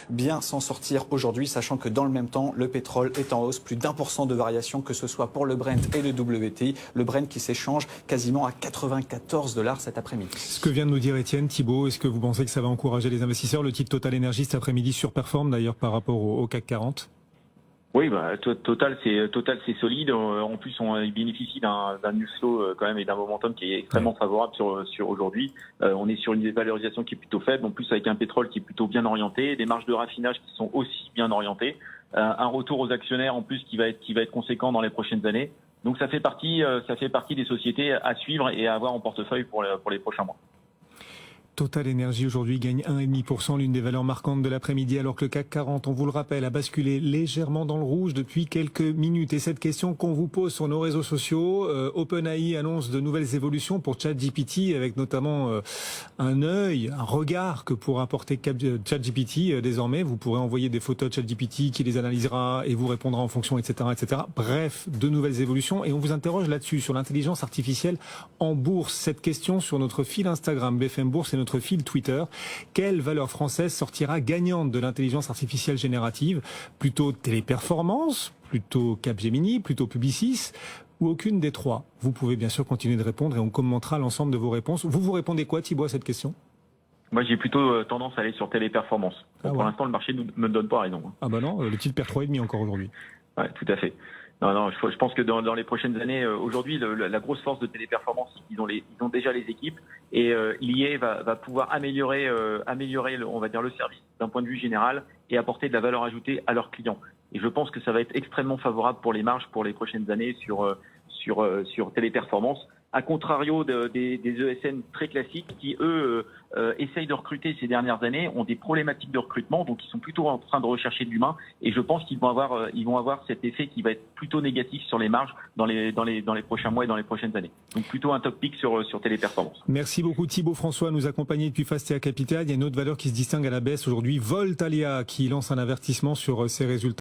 bien s'en sortir aujourd'hui, sachant que dans le même temps, le pétrole est en hausse, plus d'1% de variation, que ce soit pour le Brent et le WTI. Le Brent qui s'échange quasiment à 94 $ cet après-midi. Ce que vient de nous dire Étienne, Thibault, est-ce que vous pensez que ça va encourager les investisseurs? Le titre Total Energy cet après-midi surperforme d'ailleurs par rapport au CAC 40. Oui, Total c'est solide. En plus, il bénéficie d'un news flow quand même et d'un momentum qui est extrêmement favorable sur aujourd'hui. On est sur une dévalorisation qui est plutôt faible. En plus, avec un pétrole qui est plutôt bien orienté, des marges de raffinage qui sont aussi bien orientées, un retour aux actionnaires en plus qui va être conséquent dans les prochaines années. Donc ça fait partie des sociétés à suivre et à avoir en portefeuille pour les prochains mois. Total Energy aujourd'hui gagne 1,5%, l'une des valeurs marquantes de l'après-midi, alors que le CAC 40, on vous le rappelle, a basculé légèrement dans le rouge depuis quelques minutes. Et cette question qu'on vous pose sur nos réseaux sociaux, OpenAI annonce de nouvelles évolutions pour ChatGPT, avec notamment un regard que pourra apporter ChatGPT désormais. Vous pourrez envoyer des photos de ChatGPT qui les analysera et vous répondra en fonction, etc., etc. Bref, de nouvelles évolutions. Et on vous interroge là-dessus, sur l'intelligence artificielle en bourse. Cette question sur notre fil Instagram BFM Bourse et notre fil Twitter. Quelle valeur française sortira gagnante de l'intelligence artificielle générative? Plutôt Téléperformance, plutôt Capgemini, plutôt Publicis, ou aucune des trois? Vous pouvez bien sûr continuer de répondre et on commentera l'ensemble de vos réponses. Vous répondez quoi, Thibault, à cette question? Moi, j'ai plutôt tendance à aller sur Téléperformance. Pour l'instant, le marché ne me donne pas raison. Ah bah non, le titre perd 3,5 encore aujourd'hui. Ouais, tout à fait. Non, je pense que dans les prochaines années, aujourd'hui, la grosse force de Téléperformance, ils ont déjà les équipes et l'IA va pouvoir améliorer, on va dire, le service d'un point de vue général et apporter de la valeur ajoutée à leurs clients. Et je pense que ça va être extrêmement favorable pour les marges pour les prochaines années sur Téléperformance. À contrario des ESN très classiques qui, eux, essayent de recruter ces dernières années, ont des problématiques de recrutement, donc ils sont plutôt en train de rechercher de l'humain. Et je pense qu'ils vont avoir cet effet qui va être plutôt négatif sur les marges dans les prochains mois et dans les prochaines années. Donc plutôt un top pick sur Téléperformance. Merci beaucoup Thibault François à nous accompagner depuis Fastea Capital. Il y a une autre valeur qui se distingue à la baisse aujourd'hui, Voltalia, qui lance un avertissement sur ses résultats.